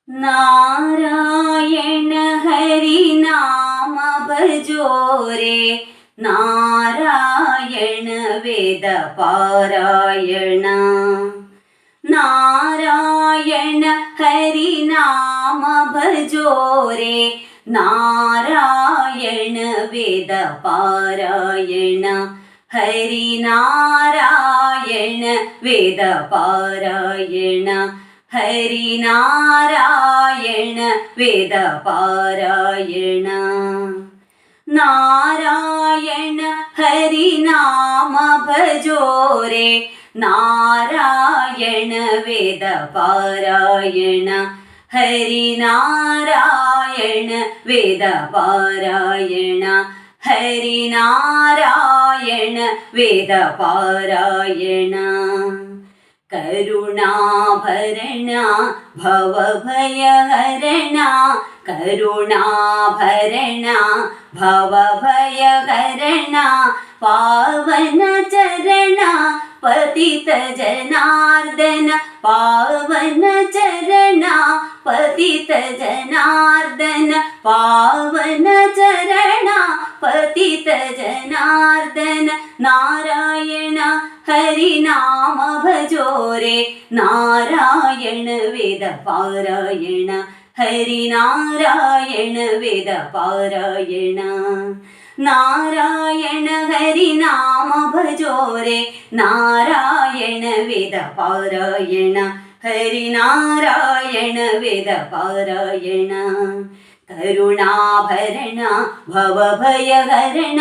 नारायण हरि नाम भजो रे, नारायण वेद पारायण। नारायण हरि नाम भजो रे, नारायण वेद पारायण। हरि नारायण वेद पारायण, हरि नारायण वेद पारायण। नारायण हरि नाम भजो रे, नारायण वेद पारायण। हरि नारायण वेद पारायण, हरि नारायण वेद पारायण। करुणाभरण भवभयहरण, करुणाभरण भवभयहरण। पावन चरण पतित जनार्दन, पावन चरण पतित जनार्दन। पावन चरण पतित जनार्दन। नारायण हरि नाम भजो रे, नारायण वेद पारायण। हरि नारायण वेद पारायण। नारायण हरि नाम भजो रे, नारायण वेद पारायण। हरि नारायण वेद पारायण। करुणाभरण भवभयहरण,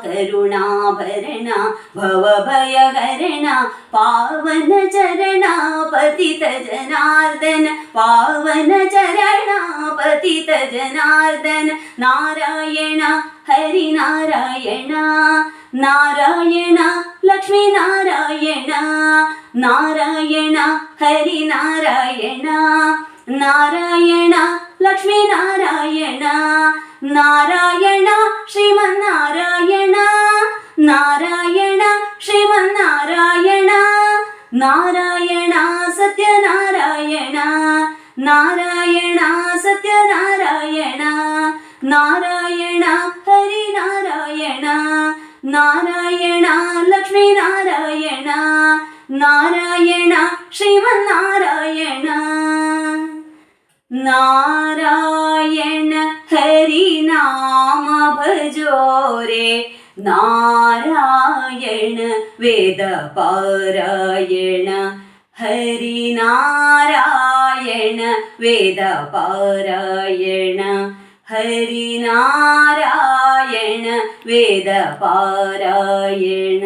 करुणाभरण भवभयहरण। पावन चरण पतित जनार्दन, पावन चरण पतित जनार्दन। नारायण हरि नारायण, नारायण लक्ष्मी नारायण। नारायण हरि नारायण, नारायण लक्ष्मी नारायण। नारायण श्रीमन्नारायण, नारायण श्रीमन्नारायण। नारायण सत्यनारायण, नारायण सत्यनारायण। नारायण हरि नारायण, नारायण लक्ष्मी नारायण। नारायण श्रीमन्नारायण। नारायण हरि नाम भजो रे, नारायण वेद पारायण। हरि नारायण वेद पारायण, हरि नारायण वेद पारायण।